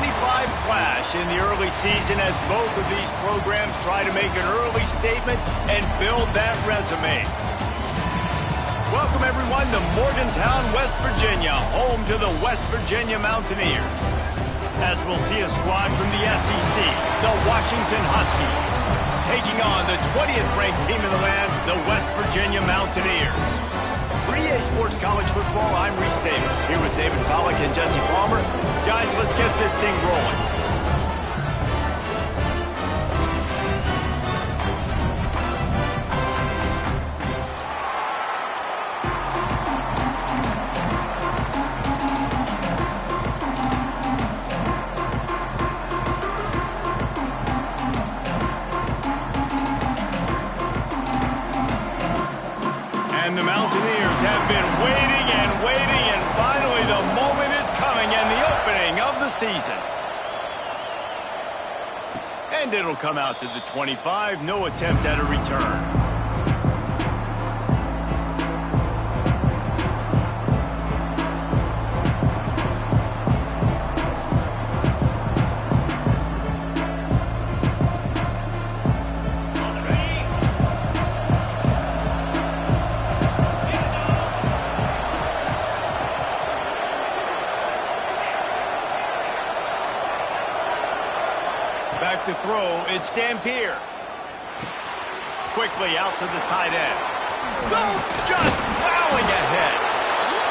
clash in the early season as both of these programs try to make an early statement and build that resume. Welcome, everyone, to Morgantown, West Virginia, home to the West Virginia Mountaineers. As we'll see a squad from the SEC, the Washington Huskies, taking on the 20th ranked team in the land, the West Virginia Mountaineers. For EA Sports College Football, I'm Reese Davis, here with David Pollack and Jesse Palmer. Guys, let's get this thing rolling. And the Mountaineers have been waiting and finally the moment is coming and the opening of the season. And it'll come out to the 25, no attempt at a return. Back to throw, it's Dampier. Quickly out to the tight end. Just plowing ahead.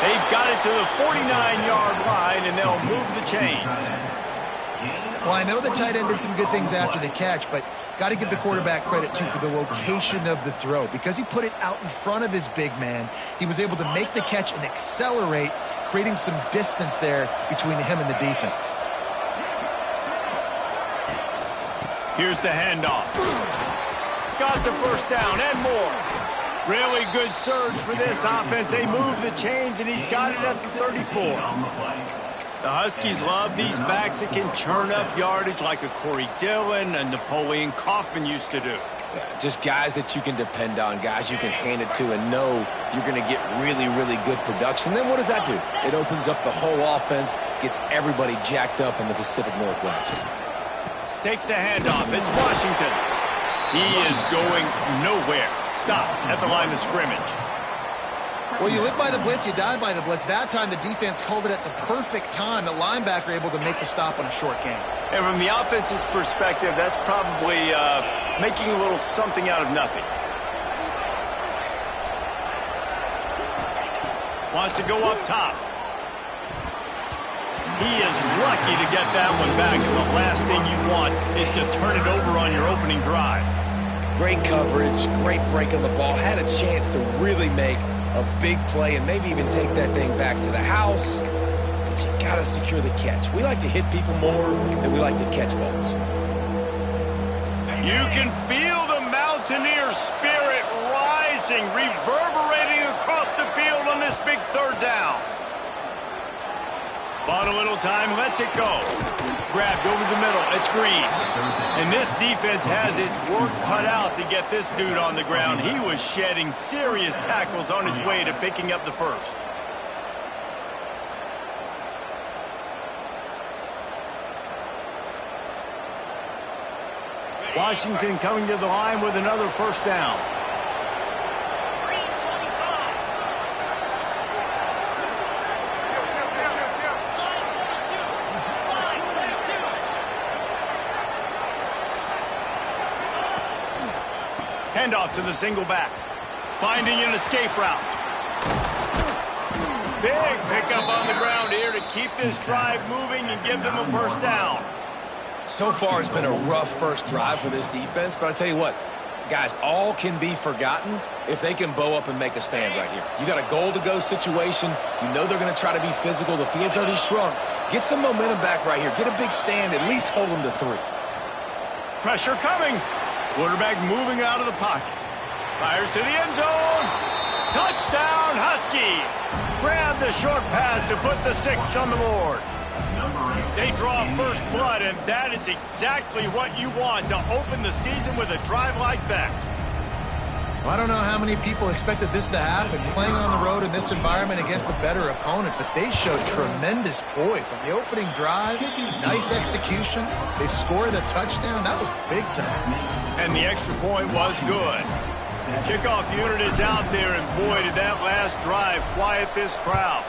They've got it to the 49-yard line, and they'll move the chains. Well, I know the tight end did some good things after the catch, but got to give the quarterback credit, too, for the location of the throw. Because he put it out in front of his big man, he was able to make the catch and accelerate, creating some distance there between him and the defense. Here's the handoff. Got the first down and more. Really good surge for this offense. They move the chains, and he's got it at the 34. The Huskies love these backs that can churn up yardage like a Corey Dillon and Napoleon Kaufman used to do. Yeah, just guys that you can depend on, guys you can hand it to and know you're going to get really, really good production. Then what does that do? It opens up the whole offense, gets everybody jacked up in the Pacific Northwest. Takes the handoff. It's Washington. He is going nowhere. Stop at the line of scrimmage. Well, you live by the blitz, you die by the blitz. That time the defense called it at the perfect time. The linebacker able to make the stop on a short gain. And from the offense's perspective, that's probably making a little something out of nothing. Wants to go up top. He is lucky to get that one back, and the last thing you want is to turn it over on your opening drive. Great coverage, great break on the ball, had a chance to really make a big play and maybe even take that thing back to the house, but you got to secure the catch. We like to hit people more than we like to catch balls. You can feel the Mountaineer spirit rising, reverberating across the field on this big third down. Bought a little time, lets it go. Grabbed over the middle, it's Green. And this defense has its work cut out to get this dude on the ground. He was shedding serious tackles on his way to picking up the first. Washington coming to the line with another first down. Handoff to the single back. Finding an escape route. Big pickup on the ground here to keep this drive moving and give them a first down. So far, it's been a rough first drive for this defense, but I'll tell you what, guys, all can be forgotten if they can bow up and make a stand right here. You got a goal-to-go situation. You know they're going to try to be physical. The field's already shrunk. Get some momentum back right here. Get a big stand. At least hold them to 3. Pressure coming. Quarterback moving out of the pocket. Fires to the end zone. Touchdown, Huskies. Grab the short pass to put the 6 on the board. They draw first blood, and that is exactly what you want to open the season with a drive like that. Well, I don't know how many people expected this to happen, playing on the road in this environment against a better opponent, but they showed tremendous poise on the opening drive. Nice execution. They scored a touchdown. That was big time. And the extra point was good. The kickoff unit is out there, and boy, did that last drive quiet this crowd.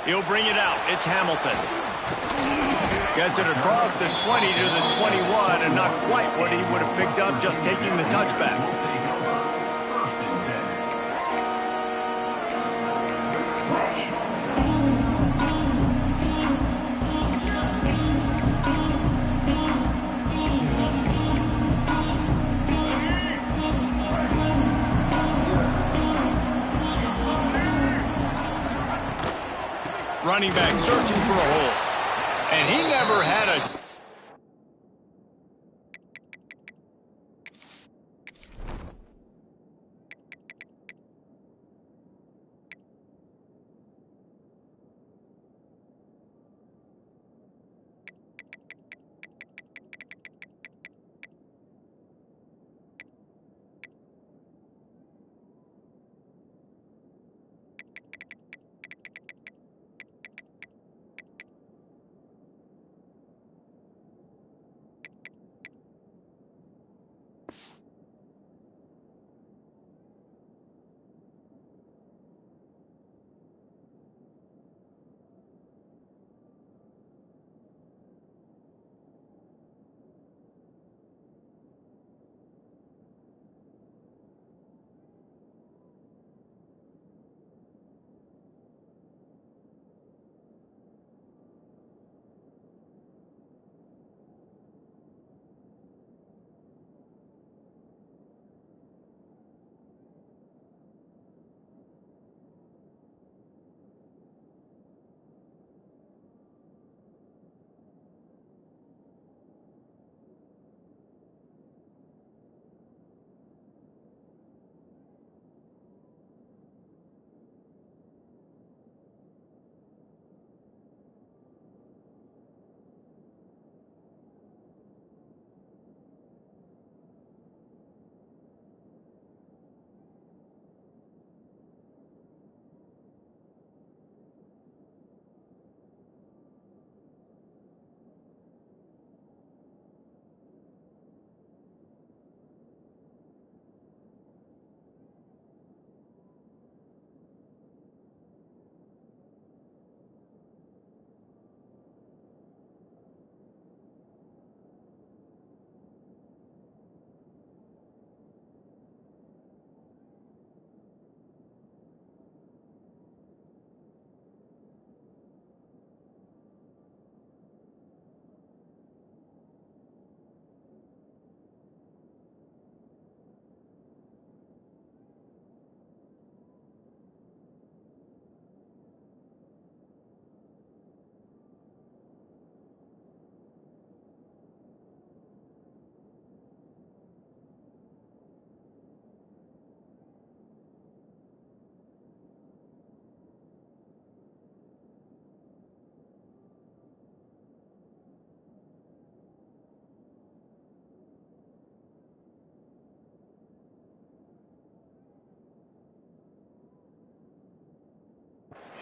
He'll bring it out. It's Hamilton. Gets it across the 20 to the 21, and not quite what he would have picked up just taking the touchback. Running back searching for a hole. And he never had a...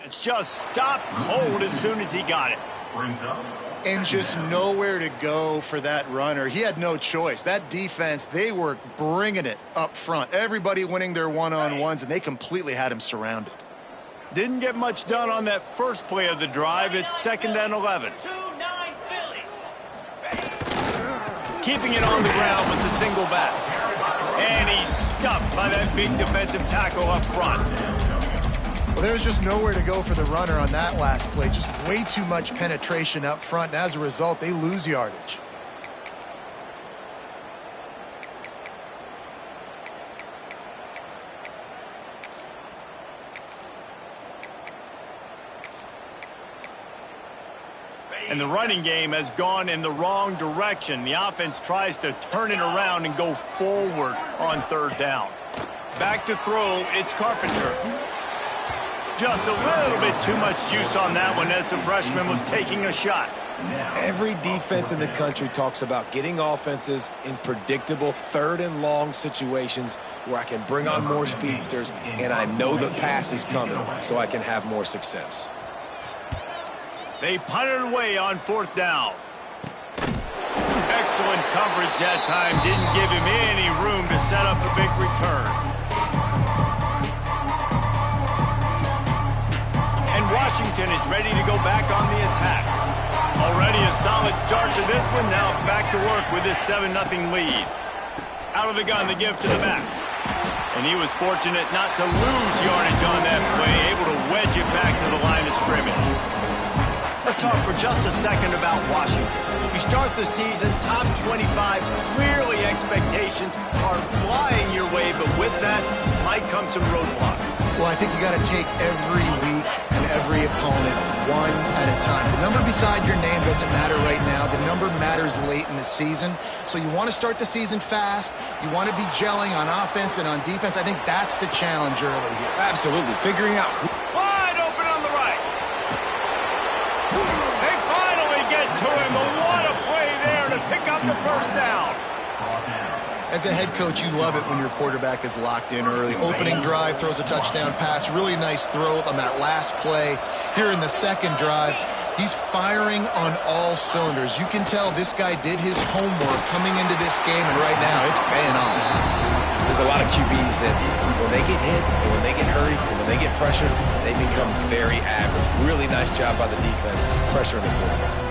It's just stopped cold as soon as he got it. And just nowhere to go for that runner. He had no choice. That defense, they were bringing it up front. Everybody winning their one-on-ones, and they completely had him surrounded. Didn't get much done on that first play of the drive. It's 2nd and 11. Keeping it on the ground with the single back. And he's stuffed by that big defensive tackle up front. Well, there was just nowhere to go for the runner on that last play. Just way too much penetration up front, and as a result, they lose yardage. And the running game has gone in the wrong direction. The offense tries to turn it around and go forward on 3rd down. Back to throw, it's Carpenter. Just a little bit too much juice on that one as the freshman was taking a shot. Every defense in the country talks about getting offenses in predictable third and long situations where I can bring on more speedsters and I know the pass is coming so I can have more success. They punted away on 4th down. Excellent coverage that time. Didn't give him any room to set up a big return. And Washington is ready to go back on the attack. Already a solid start to this one. Now back to work with this 7-0 lead. Out of the gun, the give to the back. And he was fortunate not to lose yardage on that play, able to wedge it back to the line of scrimmage. Let's talk for just a second about Washington. You start the season top 25. Clearly expectations are flying your way, but with that might come some roadblocks. Well, I think you got to take every week and every opponent one at a time. The number beside your name doesn't matter right now. The number matters late in the season. So you want to start the season fast. You want to be gelling on offense and on defense. I think that's the challenge early here. Absolutely. Figuring out who... Wide open on the right. They finally get to him. But what a play there to pick up the first down. As a head coach, you love it when your quarterback is locked in early. Opening drive, throws a touchdown pass. Really nice throw on that last play. Here in the second drive, he's firing on all cylinders. You can tell this guy did his homework coming into this game, and right now it's paying off. There's a lot of QBs that when they get hit, and when they get hurried, and when they get pressured, they become very average. Really nice job by the defense, pressuring the quarterback.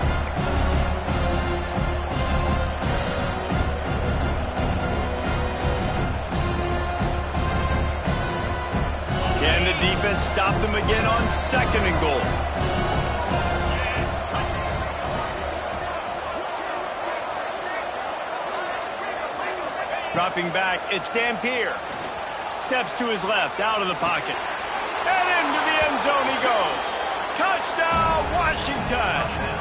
Can the defense stop them again on 2nd and goal? Dropping back, it's Dampier. Steps to his left, out of the pocket. And into the end zone he goes. Touchdown, Washington!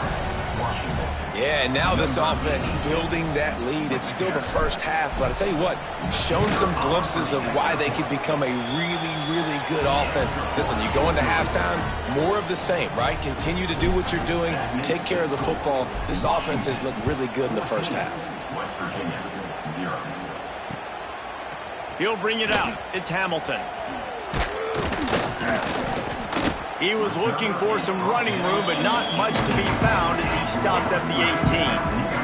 Yeah, and now this offense building that lead. It's still the first half, but I'll tell you what, shown some glimpses of why they could become a really, really good offense. Listen, you go into halftime, more of the same, right? Continue to do what you're doing, take care of the football. This offense has looked really good in the first half. West Virginia, 0. He'll bring it out. It's Hamilton. He was looking for some running room, but not much to be found as he stopped at the 18.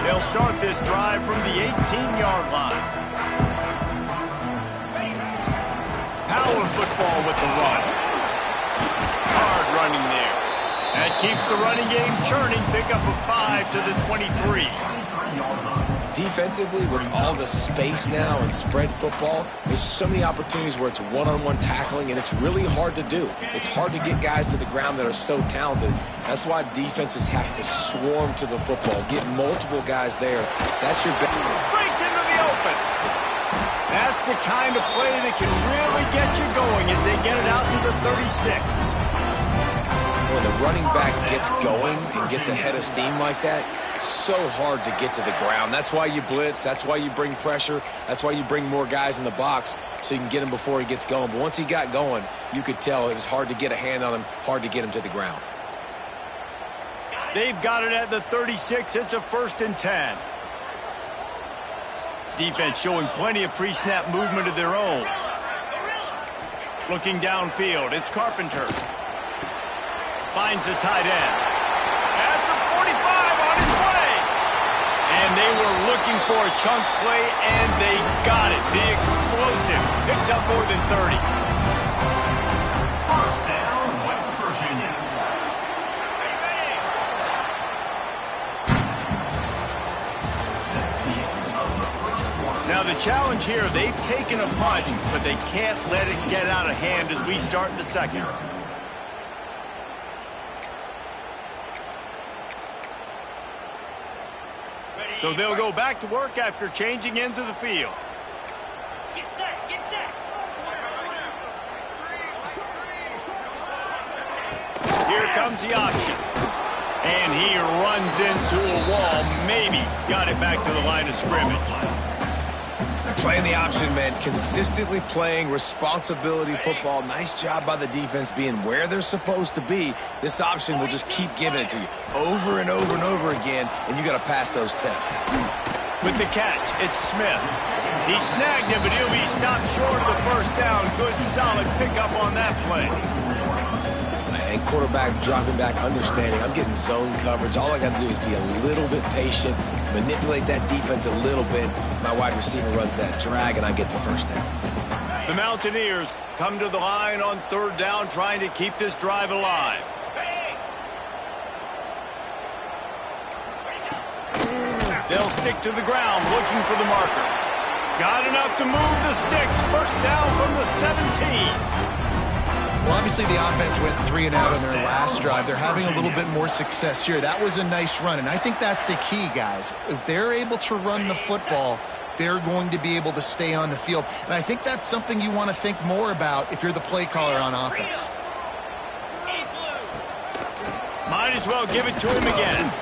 They'll start this drive from the 18-yard line. Power football with the run. Hard running there. That keeps the running game churning. Pick up a 5 to the 23. Defensively, with all the space now and spread football, there's so many opportunities where it's one-on-one tackling, and it's really hard to do. It's hard to get guys to the ground that are so talented. That's why defenses have to swarm to the football, get multiple guys there. That's your best. Breaks into the open. That's the kind of play that can really get you going as they get it out to the 36. When the running back gets going and gets ahead of steam like that, so hard to get to the ground. That's why you blitz. That's why you bring pressure. That's why you bring more guys in the box so you can get him before he gets going. But once he got going, you could tell it was hard to get a hand on him, hard to get him to the ground. They've got it at the 36. It's a 1st and 10. Defense showing plenty of pre-snap movement of their own. Looking downfield, it's Carpenter. Finds the tight end. At the 45 on his way. And they were looking for a chunk play, and they got it. The explosive picks up more than 30. First down, West Virginia. Now the challenge here, they've taken a punch, but they can't let it get out of hand as we start the second. So they'll go back to work after changing into the field. Get set, get set. comes the option. And he runs into a wall. Maybe got it back to the line of scrimmage. Playing the option, man. Consistently playing responsibility football. Nice job by the defense being where they're supposed to be. This option will just keep giving it to you over and over and over again, and you got to pass those tests. With the catch, it's Smith. He snagged him, but he'll be stopped short of the first down. Good, solid pickup on that play. And quarterback dropping back, understanding I'm getting zone coverage. All I got to do is be a little bit patient, manipulate that defense a little bit. My wide receiver runs that drag, and I get the first down. The Mountaineers come to the line on third down, trying to keep this drive alive. They'll stick to the ground, looking for the marker. Got enough to move the sticks. First down from the 17. Well, obviously the offense went 3 and out on their last drive. They're having a little bit more success here. That was a nice run, and I think that's the key, guys. If they're able to run the football, they're going to be able to stay on the field. And I think that's something you want to think more about if you're the play caller on offense. Might as well give it to him again.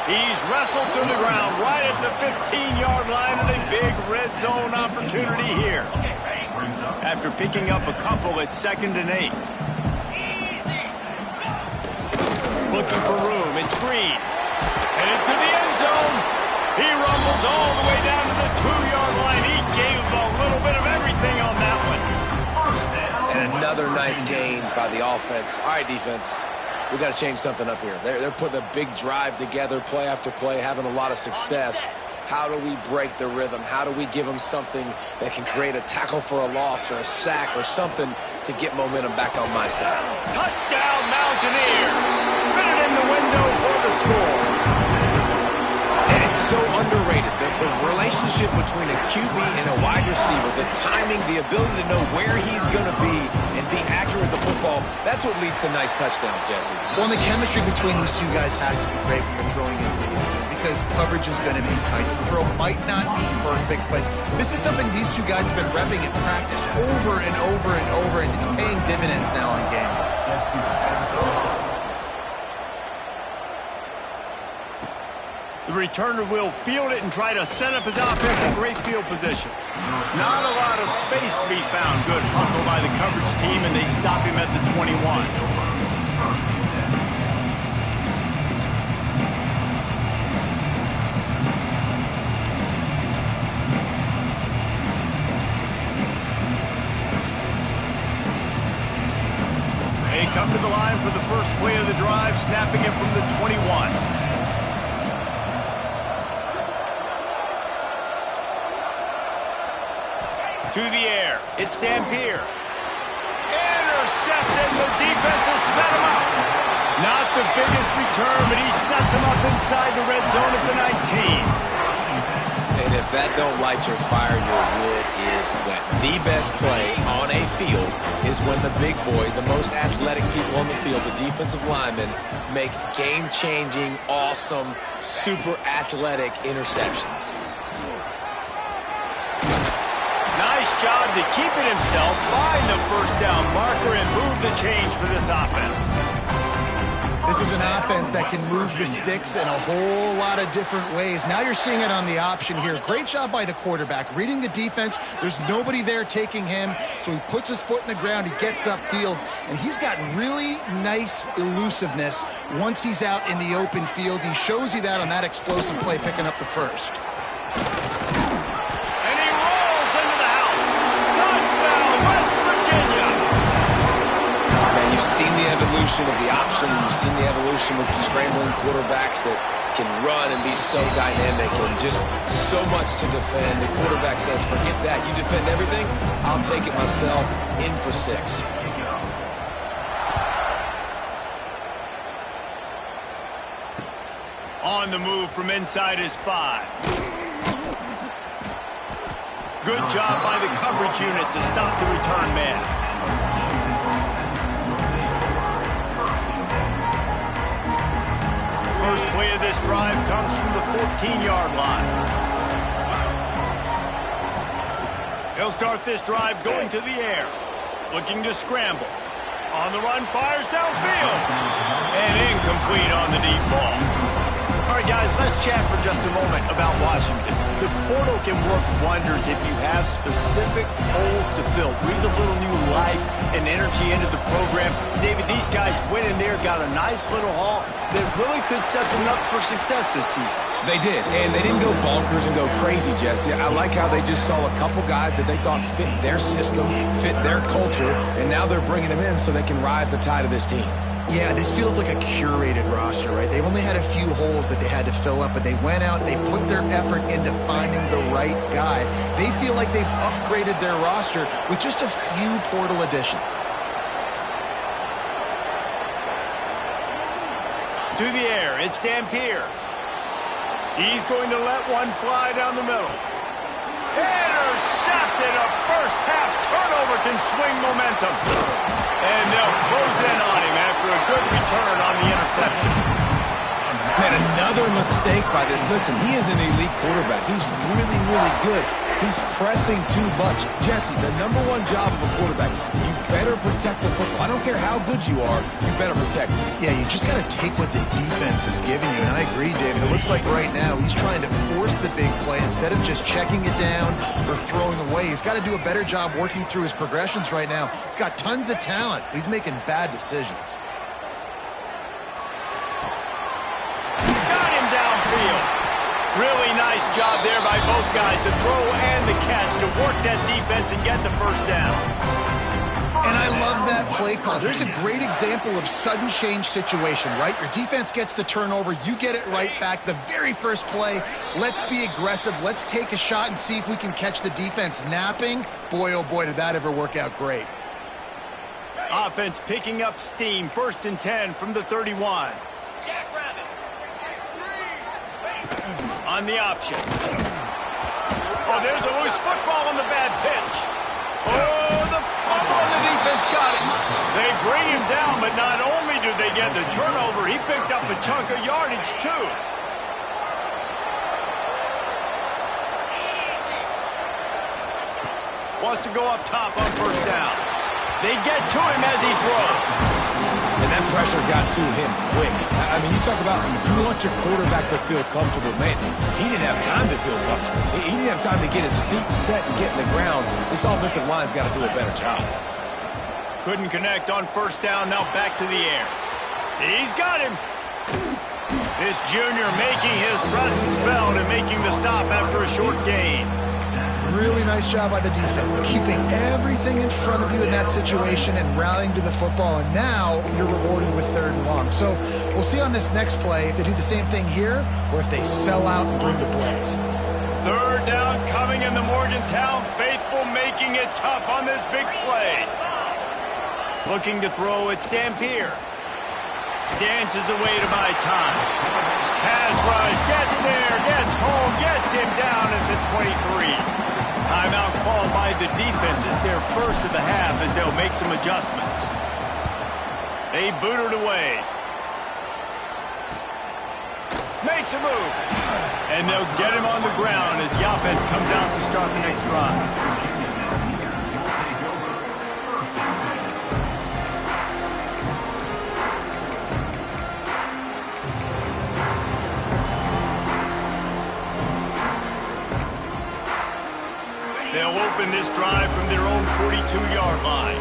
He's wrestled to the ground right at the 15-yard line, and a big red zone opportunity here. After picking up a couple at 2nd and 8. Looking for room. It's Green. Headed to the end zone. He rumbles all the way down to the 2-yard line. He gave a little bit of everything on that one. And another nice gain by the offense. All right, defense. We got to change something up here. They're putting a big drive together, play after play, having a lot of success. How do we break the rhythm? How do we give them something that can create a tackle for a loss or a sack or something to get momentum back on my side? Touchdown, Mountaineers! Fit it in the window for the score. And it's so underrated. The relationship between a QB and a wide receiver, the timing, the ability to know where he's going to be and be accurate with the football, that's what leads to nice touchdowns, Jesse. Well, and the chemistry between these two guys has to be great when you're throwing in because coverage is going to be tight. The throw might not be perfect, but this is something these two guys have been repping in practice over and over and over, and it's paying dividends now in game. The returner will field it and try to set up his offense in great field position. Not a lot of space to be found. Good hustle by the coverage team, and they stop him at the 21. They come to the line for the first play of the drive, snapping it from the 21. To the air. It's Dampier. Intercepted. The defense has set him up. Not the biggest return, but he sets him up inside the red zone at the 19. And if that don't light your fire, your wood is wet. The best play on a field is when the big boy, the most athletic people on the field, the defensive linemen, make game-changing, awesome, super athletic interceptions. Nice job to keep it himself, find the first down marker, and move the change for this offense. This is an offense that can move the sticks in a whole lot of different ways. Now you're seeing it on the option here. Great job by the quarterback. Reading the defense, there's nobody there taking him, so he puts his foot in the ground, he gets upfield, and he's got really nice elusiveness once he's out in the open field. He shows you that on that explosive play, picking up the first. You've seen the evolution of the option. You've seen the evolution with scrambling quarterbacks that can run and be so dynamic and just so much to defend. The quarterback says, forget that. You defend everything, I'll take it myself. In for 6. On the move from inside his 5. Good job by the coverage unit to stop the return man. First play of this drive comes from the 14-yard line. He'll start this drive going to the air, looking to scramble. On the run, fires downfield. And incomplete on the deep ball. All right, guys, let's chat for just a moment about Washington. The portal can work wonders if you have specific holes to fill. Breathe a little new life and energy into the program. David, these guys went in there, got a nice little haul that really could set them up for success this season. They did, and they didn't go bonkers and go crazy, Jesse. I like how they just saw a couple guys that they thought fit their system, fit their culture, and now they're bringing them in so they can rise the tide of this team. Yeah, this feels like a curated roster, right? They only had a few holes that they had to fill up, but they went out, they put their effort into finding the right guy. They feel like they've upgraded their roster with just a few portal additions. To the air, it's Dampier. He's going to let one fly down the middle. Intercepted. A first-half turnover can swing momentum. And they'll close in on him after a good return on the interception. Man, another mistake by this. Listen, he is an elite quarterback. He's really, really good. He's pressing too much. Jesse, the number one job of a quarterback, you better protect the football. I don't care how good you are, you better protect it. Yeah, you just got to take what the defense is giving you, and I agree, David. It looks like right now he's trying to force the big play instead of just checking it down or throwing away. He's got to do a better job working through his progressions right now. He's got tons of talent, but he's making bad decisions. Got him downfield. Really nice job there by both guys to throw and the catch to work that defense and get the first down. And I love that play call. There's a great example of sudden change situation, right? Your defense gets the turnover. You get it right back. The very first play, let's be aggressive. Let's take a shot and see if we can catch the defense napping. Boy, oh boy, did that ever work out great. Offense picking up steam. 1st and 10 from the 31. On the option. Oh, there's a loose football on the bad pitch. Oh, the fumble and the defense got it. They bring him down, but not only do they get the turnover, he picked up a chunk of yardage, too. Wants to go up top on 1st down. They get to him as he throws. And that pressure got to him quick. I mean, you talk about you want your quarterback to feel comfortable. Man, he didn't have time to feel comfortable. He didn't have time to get his feet set and get in the ground. This offensive line's got to do a better job. Couldn't connect on 1st down. Now back to the air. He's got him. This junior making his presence felt and making the stop after a short gain. Really nice job by the defense, keeping everything in front of you in that situation and rallying to the football, and now you're rewarded with 3rd and long. So we'll see on this next play if they do the same thing here or if they sell out and bring the blitz. 3rd down coming in the Morgantown faithful, making it tough on this big play. Looking to throw, it's Dampier. Dances away to buy time. Pass rush, gets there, gets home, gets him down at the 23. Timeout called by the defense. It's their first of the half as they'll make some adjustments. They boot it away. Makes a move. And they'll get him on the ground as the offense comes out to start the next drive. They'll open this drive from their own 42-yard line.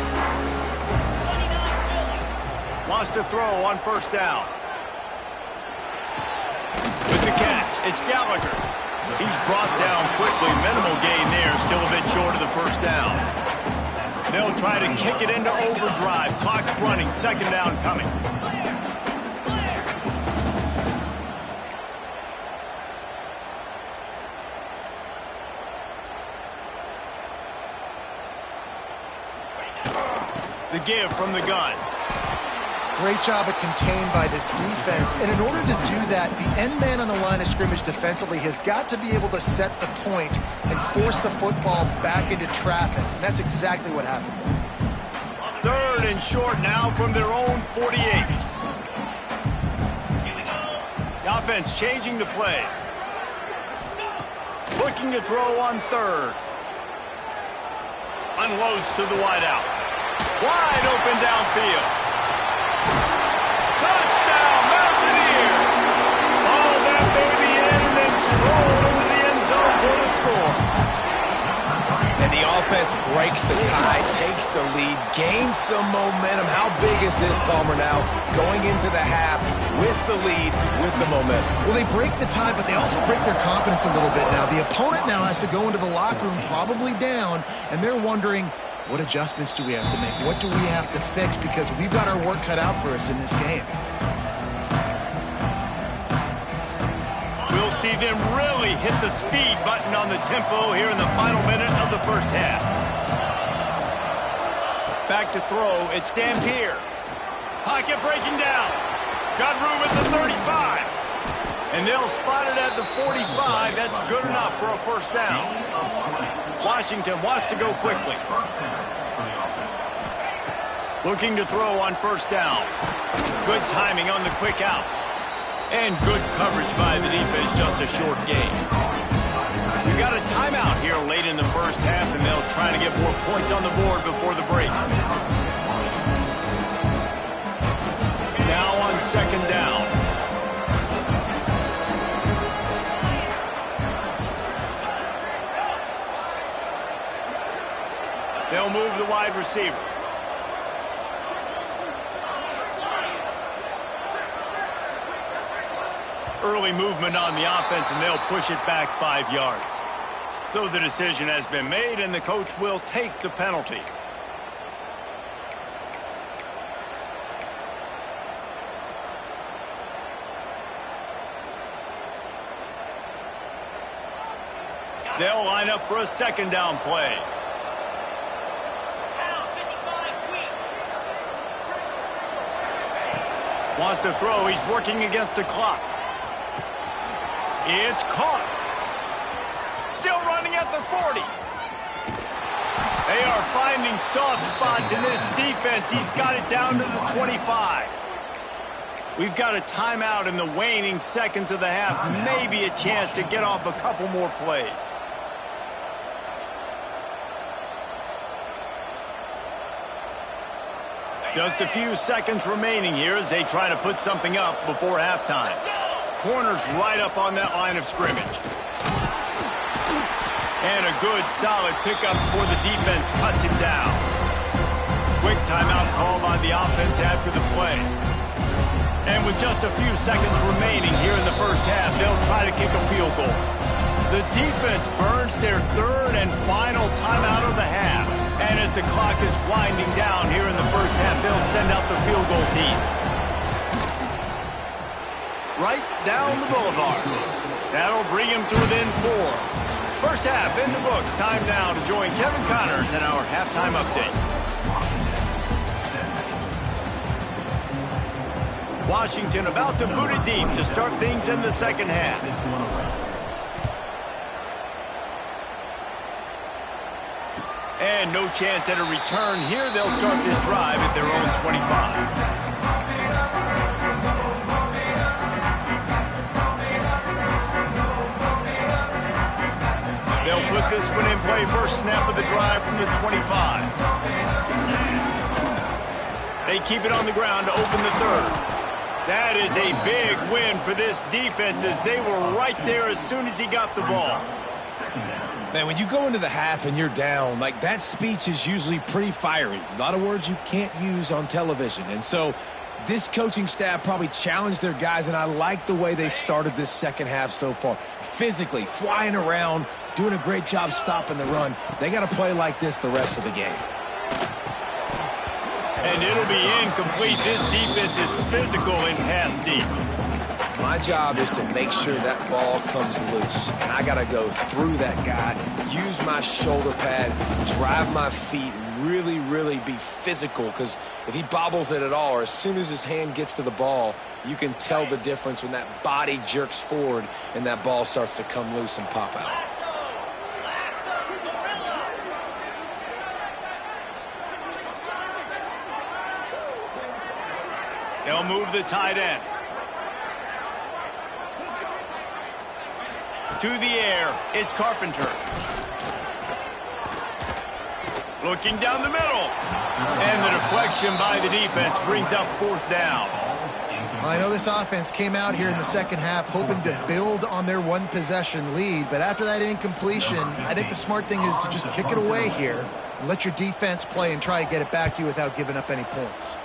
Wants to throw on 1st down. With the catch, it's Gallagher. He's brought down quickly. Minimal gain there, still a bit short of the 1st down. They'll try to kick it into overdrive. Clock's running, 2nd down coming. The give from the gun. Great job of contained by this defense. And in order to do that, the end man on the line of scrimmage defensively has got to be able to set the point and force the football back into traffic. And that's exactly what happened there. 3rd and short now from their own 48. The offense changing the play. Looking to throw on 3rd. Unloads to the wideout. Wide open downfield. Touchdown, Mountaineers! Ball that baby in and then strolled into the end zone for the score. And the offense breaks the tie, takes the lead, gains some momentum. How big is this, Palmer, now? Going into the half with the lead, with the momentum. Well, they break the tie, but they also break their confidence a little bit now. The opponent now has to go into the locker room probably down, and they're wondering, what adjustments do we have to make? What do we have to fix? Because we've got our work cut out for us in this game. We'll see them really hit the speed button on the tempo here in the final minute of the first half. Back to throw, it's Dampier. Pocket breaking down. Got room at the 35. And they'll spot it at the 45. That's good enough for a first down. Washington wants to go quickly. Looking to throw on first down. Good timing on the quick out. And good coverage by the defense, just a short gain. We've got a timeout here late in the first half, and they'll try to get more points on the board before the break. Now on second down. They'll move the wide receiver. Early movement on the offense, and they'll push it back 5 yards. So the decision has been made, and the coach will take the penalty. They'll line up for a second down play. Wants to throw. He's working against the clock. It's caught. Still running at the 40. They are finding soft spots in this defense. He's got it down to the 25. We've got a timeout in the waning seconds of the half. Maybe a chance to get off a couple more plays. Just a few seconds remaining here as they try to put something up before halftime. Corners right up on that line of scrimmage. And a good, solid pickup before the defense cuts him down. Quick timeout call by the offense after the play. And with just a few seconds remaining here in the first half, they'll try to kick a field goal. The defense burns their third and final timeout of the half. And as the clock is winding down here in the first half, they'll send out the field goal team. Right down the boulevard. That'll bring him to within 4. First half in the books. Time now to join Kevin Connors in our halftime update. Washington about to boot it deep to start things in the second half. And no chance at a return here. They'll start this drive at their own 25. They'll put this one in play. First snap of the drive from the 25. They keep it on the ground to open the third. That is a big win for this defense as they were right there as soon as he got the ball. Man, when you go into the half and you're down, like that speech is usually pretty fiery. A lot of words you can't use on television. And so this coaching staff probably challenged their guys, and I like the way they started this second half so far. Physically, flying around, doing a great job stopping the run. They got to play like this the rest of the game. And it'll be incomplete. This defense is physical in pass deep. My job is to make sure that ball comes loose. And I got to go through that guy, use my shoulder pad, drive my feet, really, really be physical. Because if he bobbles it at all, or as soon as his hand gets to the ball, you can tell the difference when that body jerks forward and that ball starts to come loose and pop out. They'll move the tight end. To the air, it's Carpenter. Looking down the middle. And the deflection by the defense brings up fourth down. I know this offense came out here in the second half hoping to build on their one-possession lead, but after that incompletion, I think the smart thing is to just kick it away here and let your defense play and try to get it back to you without giving up any points.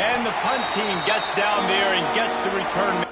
And the punt team gets down there and gets the return.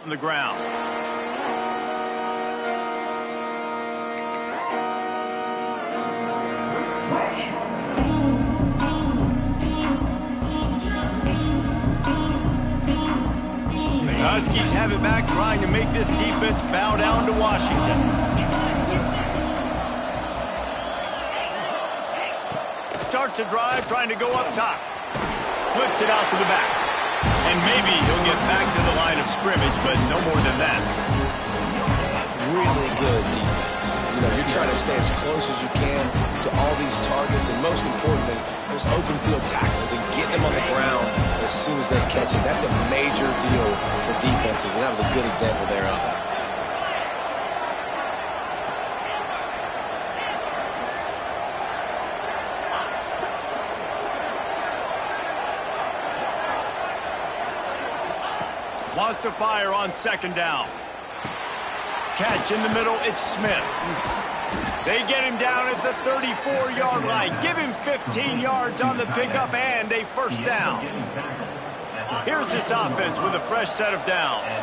On the ground. The Huskies have it back, trying to make this defense bow down to Washington. Start starts a drive trying to go up top. Flips it out to the back. And maybe he'll get back to the line of scrimmage, but no more than that. Really good defense. You know, you're trying to stay as close as you can to all these targets, and most importantly, those open field tackles and getting them on the ground as soon as they catch it. That's a major deal for defenses, and that was a good example there of it. Wants to fire on second down. Catch in the middle, it's Smith. They get him down at the 34-yard line. Give him 15 yards on the pickup and a first down. Here's this offense with a fresh set of downs.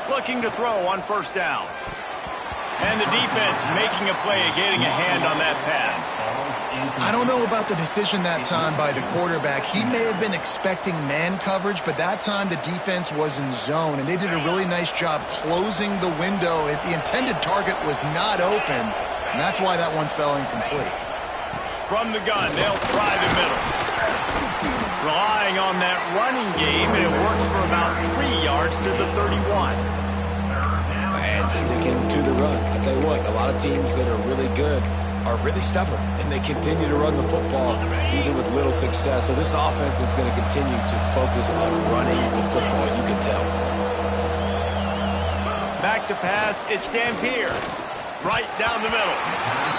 Looking to throw on first down. And the defense making a play of getting a hand on that pass. I don't know about the decision that time by the quarterback. He may have been expecting man coverage, but that time the defense was in zone, and they did a really nice job closing the window. The intended target was not open, and that's why that one fell incomplete. From the gun, they'll try the middle. Relying on that running game, and it works for about 3 yards to the 31. And sticking to the run. I tell you what, a lot of teams that are really good are really stubborn, and they continue to run the football even with little success. So this offense is going to continue to focus on running the football, you can tell. Back to pass, it's Dampier. Right down the middle.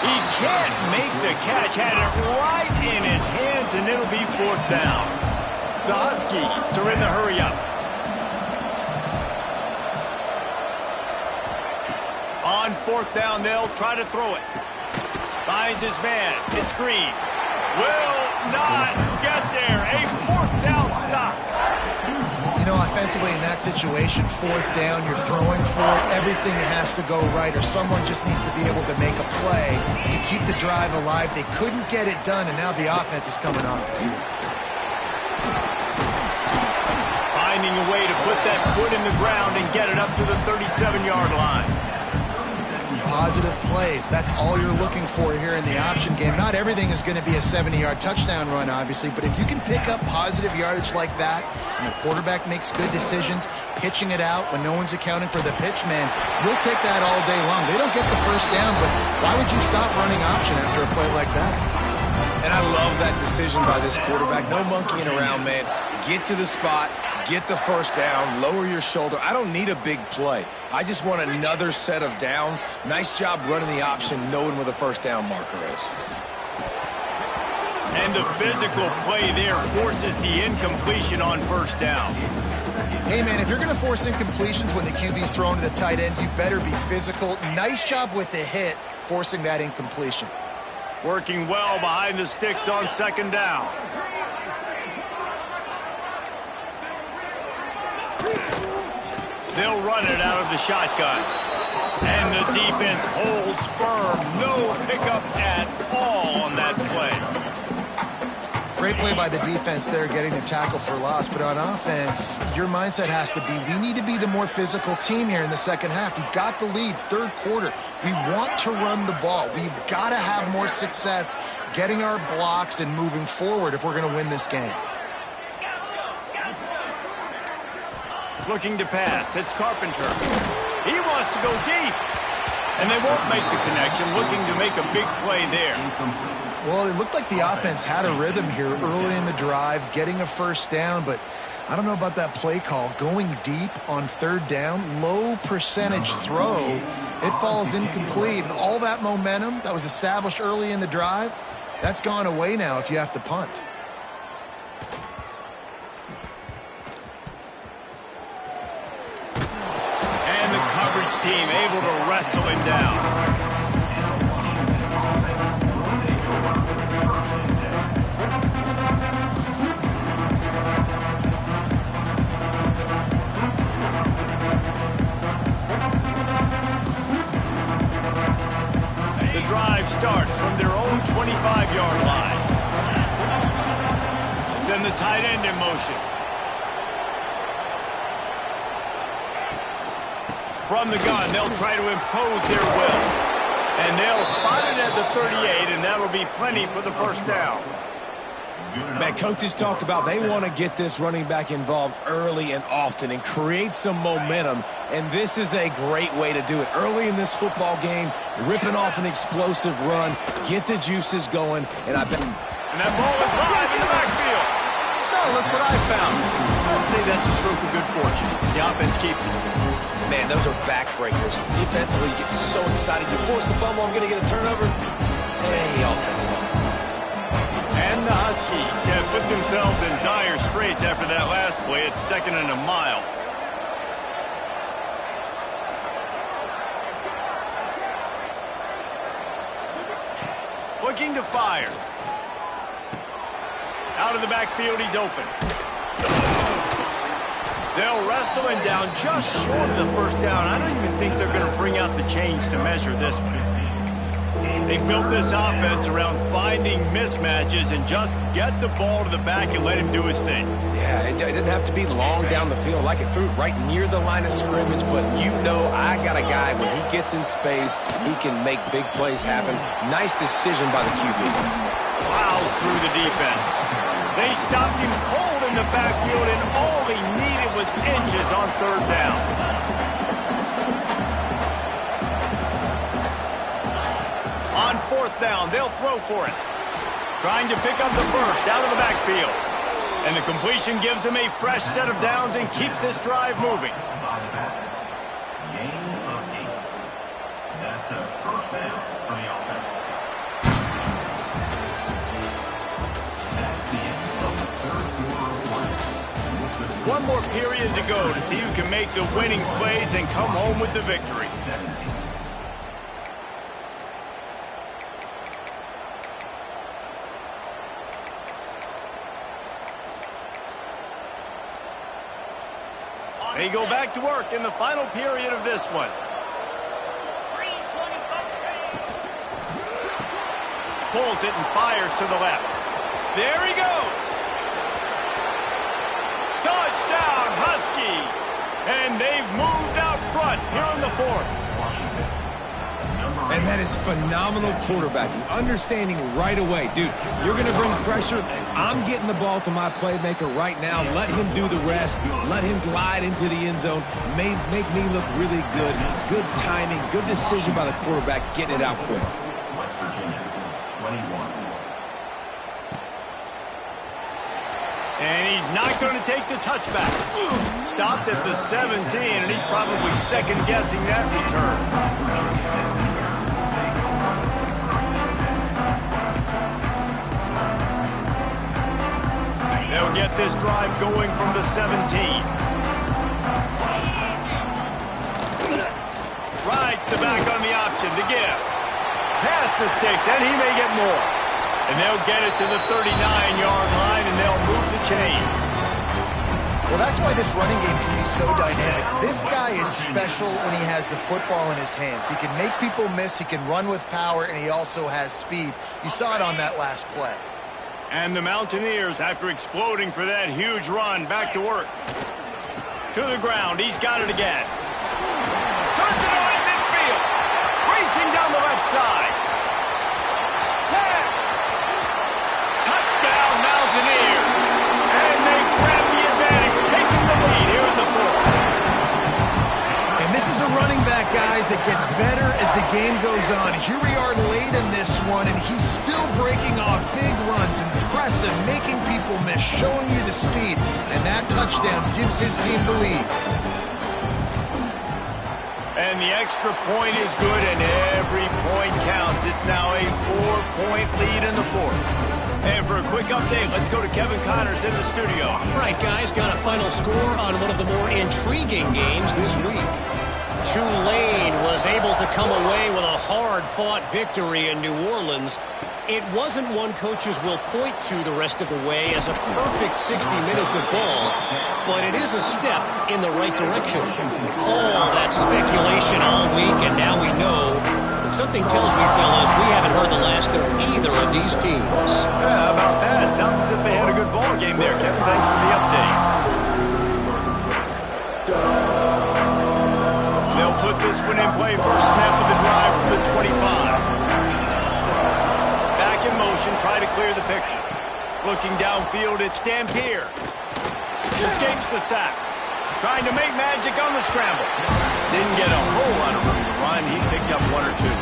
He can't make the catch, had it right in his hands, and it'll be fourth down. The Huskies are in the hurry-up. On fourth down, they'll try to throw it. Finds his man. It's Green. Will not get there. A fourth down stop. You know, offensively in that situation, fourth down, you're throwing for it. Everything has to go right, or someone just needs to be able to make a play to keep the drive alive. They couldn't get it done, and now the offense is coming off the field. Finding a way to put that foot in the ground and get it up to the 37-yard line. Positive plays. That's all you're looking for here in the option game. Not everything is going to be a 70-yard touchdown run, obviously, but if you can pick up positive yardage like that, and the quarterback makes good decisions, pitching it out when no one's accounting for the pitch, man, you'll take that all day long. They don't get the first down, but why would you stop running option after a play like that? And I love that decision by this quarterback. No monkeying around, man. Get to the spot, get the first down, lower your shoulder. I don't need a big play. I just want another set of downs. Nice job running the option, knowing where the first down marker is. And the physical play there forces the incompletion on first down. Hey, man, if you're going to force incompletions when the QB's thrown to the tight end, you better be physical. Nice job with the hit, forcing that incompletion. Working well behind the sticks on second down. They'll run it out of the shotgun. And the defense holds firm. No pickup at all on that play. Great play by the defense there, getting the tackle for loss. But on offense, your mindset has to be, we need to be the more physical team here in the second half. We've got the lead, third quarter. We want to run the ball. We've got to have more success getting our blocks and moving forward if we're going to win this game. Looking to pass. It's Carpenter. He wants to go deep. And they won't make the connection. Looking to make a big play there. Well, it looked like the offense had a rhythm here early in the drive, getting a first down, but I don't know about that play call. Going deep on third down, low percentage throw, it falls incomplete, and all that momentum that was established early in the drive, that's gone away now if you have to punt. And the coverage team able to wrestle him down. Drive starts from their own 25-yard line. Send the tight end in motion. From the gun, they'll try to impose their will. And they'll spot it at the 38, and that'll be plenty for the first down. Man, coaches talked about they want to get this running back involved early and often and create some momentum, and this is a great way to do it. Early in this football game, ripping off an explosive run, get the juices going, and I bet... And that ball is live in the backfield. Now look what I found. I'd say that's a stroke of good fortune. The offense keeps it. Man, those are backbreakers. Defensively, you get so excited. You force the fumble, I'm going to get a turnover, and the offense falls off. And the Huskies have put themselves in dire straits after that last play. It's 2nd and a mile. Looking to fire. Out of the backfield, he's open. They'll wrestle him down just short of the first down. I don't even think they're going to bring out the chains to measure this one. They built this offense around finding mismatches and just get the ball to the back and let him do his thing. Yeah, it didn't have to be long down the field. Like it threw it right near the line of scrimmage, but you know I got a guy, when he gets in space, he can make big plays happen. Nice decision by the QB. Plows through the defense. They stopped him cold in the backfield, and all he needed was inches on 3rd down. On 4th down, they'll throw for it. Trying to pick up the first out of the backfield. And the completion gives him a fresh set of downs and keeps this drive moving. Gain of 8. That's a first down for the offense. That's the end of the 3rd quarter of play. One more period to go to see who can make the winning plays and come home with the victory. 17. They go back to work in the final period of this one. Pulls it and fires to the left. There he goes. Touchdown, Huskies. And they've moved out front here in the 4th. And that is phenomenal quarterbacking. Understanding right away, dude, you're going to bring pressure. I'm getting the ball to my playmaker right now. Let him do the rest. Let him glide into the end zone. Make me look really good. Good timing, good decision by the quarterback, getting it out quick. West Virginia, 21. And he's not going to take the touchback. Stopped at the 17, and he's probably second-guessing that return. They'll get this drive going from the 17. Rides the back on the option, the give. Past the sticks, and he may get more. And they'll get it to the 39-yard line, and they'll move the chains. Well, that's why this running game can be so dynamic. This guy is special when he has the football in his hands. He can make people miss, he can run with power, and he also has speed. You saw it on that last play. And the Mountaineers, after exploding for that huge run, back to work. To the ground, he's got it again. Turns it on in midfield. Racing down the left side. 10. Touchdown, Mountaineers. And they grab the advantage, taking the lead here in the 4th. And this is a running back, guys, that gets better as the game goes on. Here we are late in this one, and he's still breaking off big runs, impressive, making people miss, showing you the speed. And that touchdown gives his team the lead. And the extra point is good, and every point counts. It's now a 4-point lead in the 4th. And for a quick update, let's go to Kevin Connors in the studio. All right, guys, got a final score on one of the more intriguing games this week. Tulane was able to come away with a hard-fought victory in New Orleans. It wasn't one coaches will point to the rest of the way as a perfect 60 minutes of ball, but it is a step in the right direction. All that speculation all week, and now we know. But something tells me, fellas, we haven't heard the last of either of these teams. Yeah, how about that? Sounds as if they had a good ball game there. Kevin, thanks for the update. They'll put This one in play, first snap of the drive from the 25. Back in motion, try to clear the picture. Looking downfield, it's Dampier. Escapes the sack. Trying to make magic on the scramble. Didn't get a whole lot of room to run. He picked up one or two.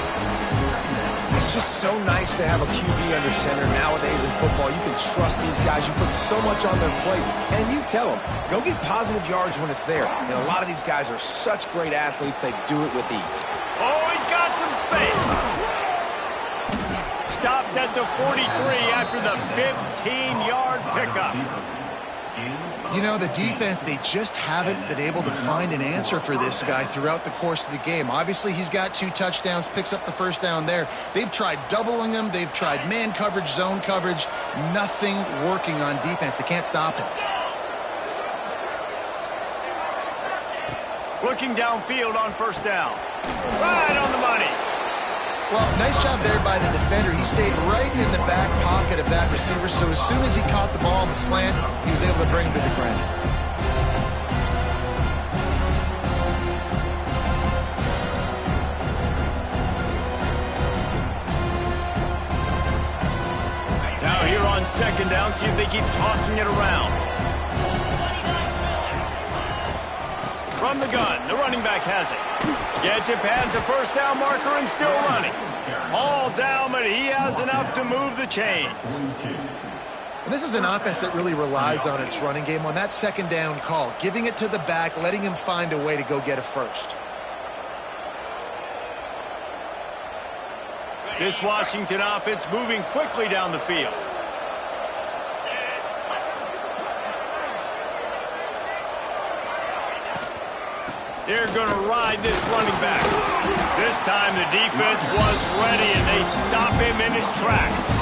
It's just so nice to have a QB under center nowadays in football. You can trust these guys. You put so much on their plate. And you tell them, go get positive yards when it's there. And a lot of these guys are such great athletes, they do it with ease. Oh, he's got some space. Stopped at the 43 after the 15-yard pickup. You know, the defense, they just haven't been able to find an answer for this guy throughout the course of the game. Obviously, he's got 2 touchdowns, picks up the first down there. They've tried doubling him. They've tried man coverage, zone coverage. Nothing working on defense. They can't stop him. Looking downfield on first down. Right on the money. Well, nice job there by the defender. He stayed right in the back pocket of that receiver, so as soon as he caught the ball on the slant, he was able to bring him to the ground. Now here on second down, see if they keep tossing it around. From the gun, the running back has it. Gets it past the first down marker and still running. All down, but he has enough to move the chains. And this is an offense that really relies on its running game on that second down call, giving it to the back, letting him find a way to go get a first. This Washington offense moving quickly down the field. They're going to ride this running back. This time the defense was ready, and they stop him in his tracks.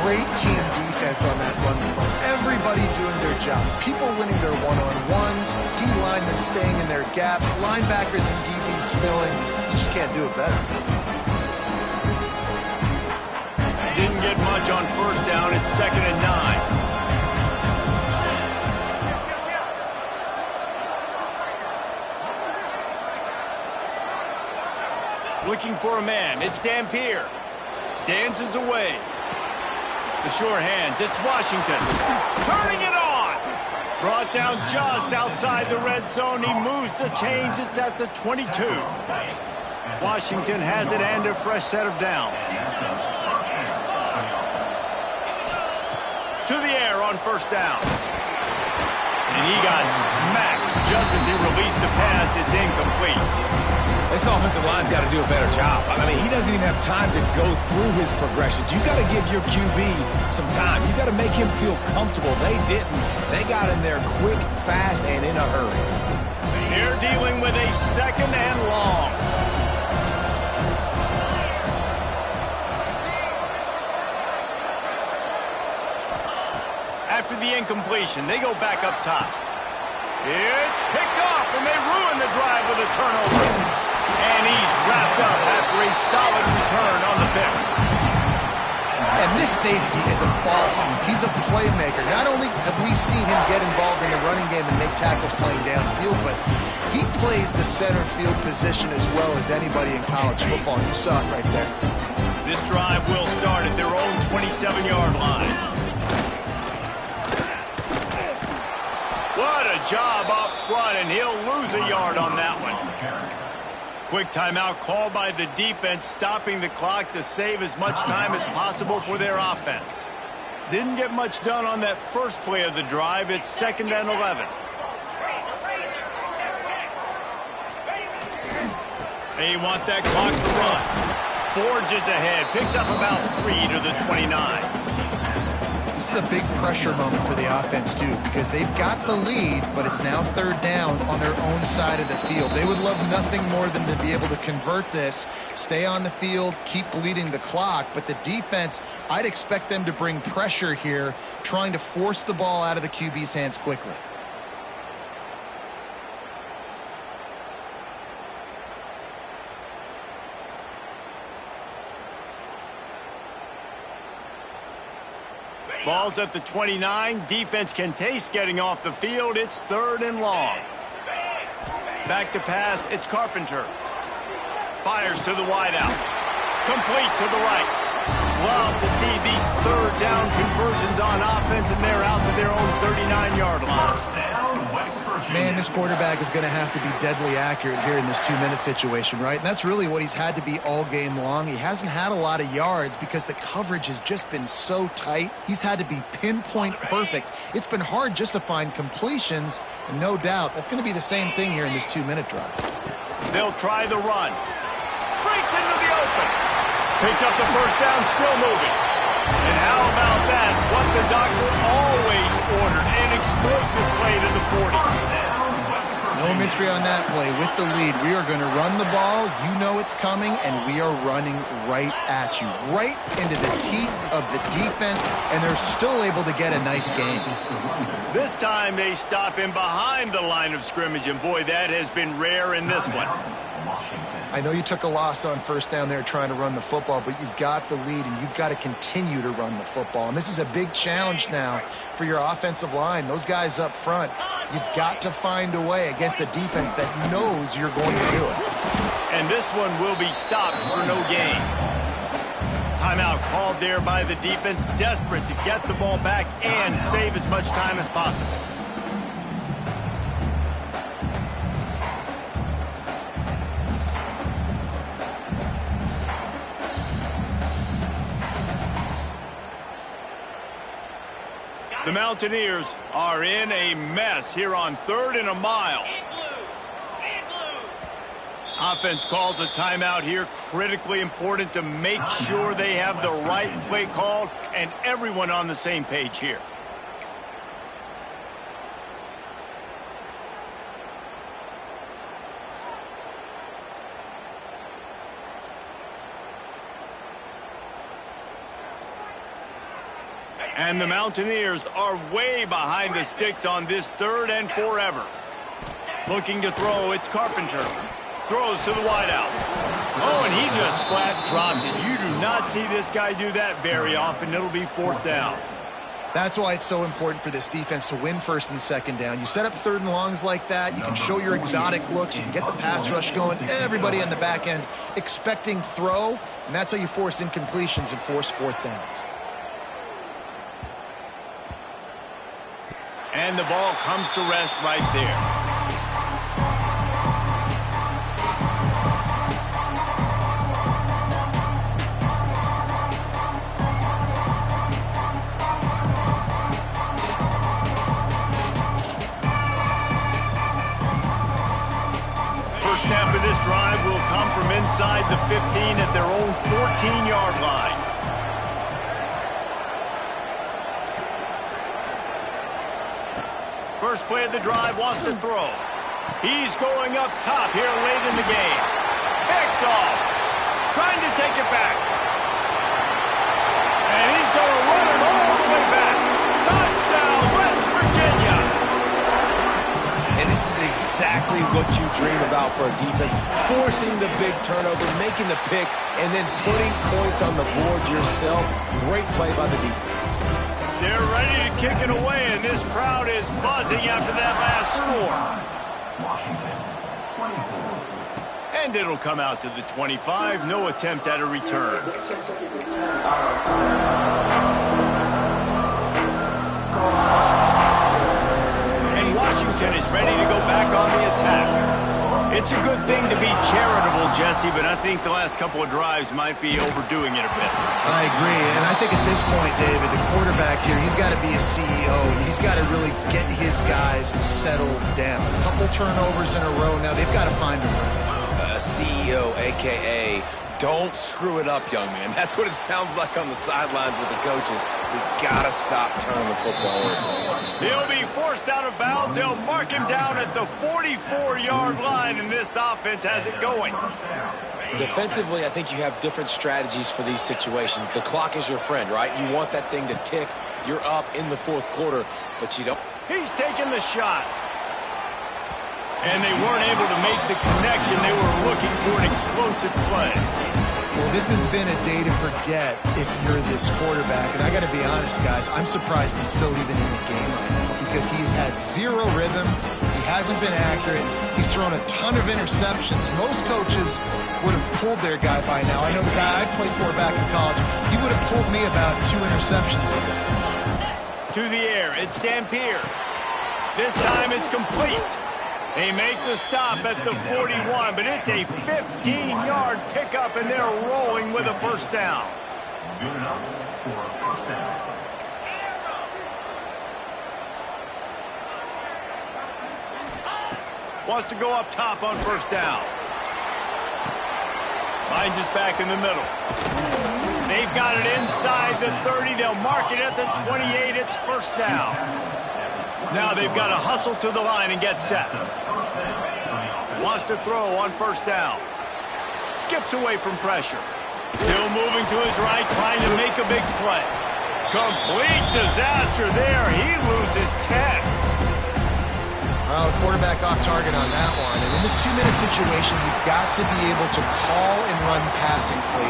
Great team defense on that run play. Everybody doing their job. People winning their one-on-ones, D-linemen staying in their gaps, linebackers and DBs filling. You just can't do it better. Didn't get much on first down. It's 2nd and 9. Looking for a man. It's Dampier. Dances away. The sure hands. It's Washington. Turning it on. Brought down just outside the red zone. He moves the chains. It's at the 22. Washington has it and a fresh set of downs. To the air on first down. And he got smacked just as he released the pass. It's incomplete. This offensive line's got to do a better job. I mean, he doesn't even have time to go through his progressions. You got to give your QB some time. You got to make him feel comfortable. They didn't. They got in there quick, fast, and in a hurry. They're dealing with a 2nd and long. After the incompletion, they go back up top. It's picked off, and they ruin the drive with a turnover. And he's wrapped up after a solid return on the pick. And this safety is a ball hawk. He's a playmaker. Not only have we seen him get involved in the running game and make tackles playing downfield, but he plays the center field position as well as anybody in college football. You saw it right there. This drive will start at their own 27-yard line. What a job up front, and he'll lose a yard on that one. Quick timeout called by the defense, stopping the clock to save as much time as possible for their offense. Didn't get much done on that first play of the drive. It's 2nd and 11. They want that clock to run. Forges ahead, picks up about 3 to the 29. This is a big pressure moment for the offense, too, because they've got the lead, but it's now 3rd down on their own side of the field. They would love nothing more than to be able to convert this, stay on the field, keep bleeding the clock, but the defense, I'd expect them to bring pressure here, trying to force the ball out of the QB's hands quickly. Ball's at the 29. Defense can taste getting off the field. It's 3rd and long. Back to pass, it's Carpenter. Fires to the wideout. Complete to the right. Love to see these third down conversions on offense, and they're out to their own 39-yard line. Man, this quarterback is going to have to be deadly accurate here in this 2-minute situation, right? And that's really what he's had to be all game long. He hasn't had a lot of yards because the coverage has just been so tight. He's had to be pinpoint perfect. It's been hard just to find completions, and no doubt that's going to be the same thing here in this 2-minute drive. They'll try the run. Breaks into the open. Picks up the first down, still moving. And how about that? What the doctor always ordered, an explosive play to the 40. No mystery on that play. With the lead, we are going to run the ball. You know it's coming, and we are running right at you, right into the teeth of the defense, and they're still able to get a nice game. This time they stop him behind the line of scrimmage, and boy, that has been rare in this one. I know you took a loss on first down there trying to run the football, but you've got the lead, and you've got to continue to run the football. And this is a big challenge now for your offensive line. Those guys up front, you've got to find a way against a defense that knows you're going to do it. And this one will be stopped for no gain. Timeout called there by the defense, desperate to get the ball back and save as much time as possible. The Mountaineers are in a mess here on 3rd and a mile. Offense calls a timeout here. Critically important to make sure they have the right play called and everyone on the same page here. And the Mountaineers are way behind the sticks on this 3rd and forever. Looking to throw, it's Carpenter. Throws to the wideout. Oh, and he just flat dropped it. You do not see this guy do that very often. It'll be 4th down. That's why it's so important for this defense to win 1st and 2nd down. You set up 3rd and longs like that. You can show your exotic looks. You can get the pass rush going. Everybody on the back end expecting throw, and that's how you force incompletions and force 4th downs. And the ball comes to rest right there. First snap of this drive will come from inside the 15 at their own 14-yard line. First play of the drive, wants to throw. He's going up top here late in the game. Picked off. Trying to take it back. And he's going to run it all the way back. Touchdown, West Virginia. And this is exactly what you dream about for a defense. Forcing the big turnover, making the pick, and then putting points on the board yourself. Great play by the defense. They're ready to kick it away, and this crowd is buzzing after that last score. And it'll come out to the 25. No attempt at a return. And Washington is ready to go back on the attack. It's a good thing to be charitable, Jesse, but I think the last couple of drives might be overdoing it a bit. I agree, and I think at this point, David, the quarterback here, he's got to be a CEO, and he's got to really get his guys settled down. A couple turnovers in a row now. They've got to find a rhythm. CEO, a.k.a. don't screw it up, young man. That's what it sounds like on the sidelines with the coaches. We got to stop turning the football over. He'll be forced out of bounds. They'll mark him down at the 44-yard line, and this offense has it going. Defensively, I think you have different strategies for these situations. The clock is your friend, right? You want that thing to tick. You're up in the 4th quarter, but you don't. He's taking the shot. And they weren't able to make the connection. They were looking for an explosive play. Well, this has been a day to forget if you're this quarterback. And I got to be honest, guys, I'm surprised he's still even in the game right now because he's had zero rhythm. He hasn't been accurate. He's thrown a ton of interceptions. Most coaches would have pulled their guy by now. I know the guy I played for back in college, he would have pulled me about 2 interceptions. To the air, it's Dampier. This time it's complete. They make the stop at the 41, but it's a 15-yard pickup, and they're rolling with a first down. Good enough for a first down. Wants to go up top on first down. Finds us back in the middle. They've got it inside the 30. They'll mark it at the 28. It's first down. Now they've got to hustle to the line and get set. Wants to throw on first down. Skips away from pressure. Still moving to his right, trying to make a big play. Complete disaster there. He loses 10. Well, the quarterback off target on that one. And in this 2-minute situation, you've got to be able to call and run passing plays.